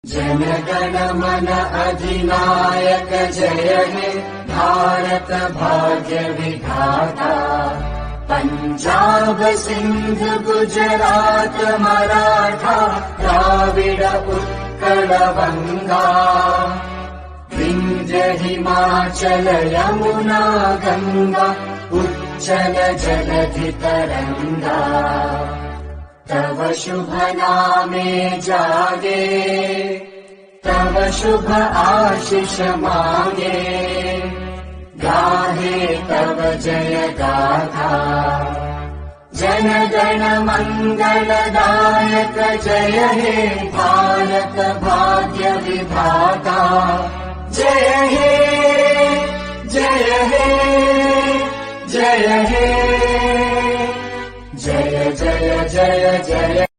जन गण मन अधिनायक जय हे भारत भाग्य विधाता। पंजाब सिंध गुजरात मराठा द्राविड उत्कल बंगा। विंध्य हिमाचल यमुना गंगा उच्चल जलधि तरंगा। तव शुभ नामे जागे तव शुभ आशीष मांगे। गाहे तव जय गाथा जन गण मंगलदायक जय हे भारत भाग्य विधाता। जय हे जय हे जय हे जय जय जय जय।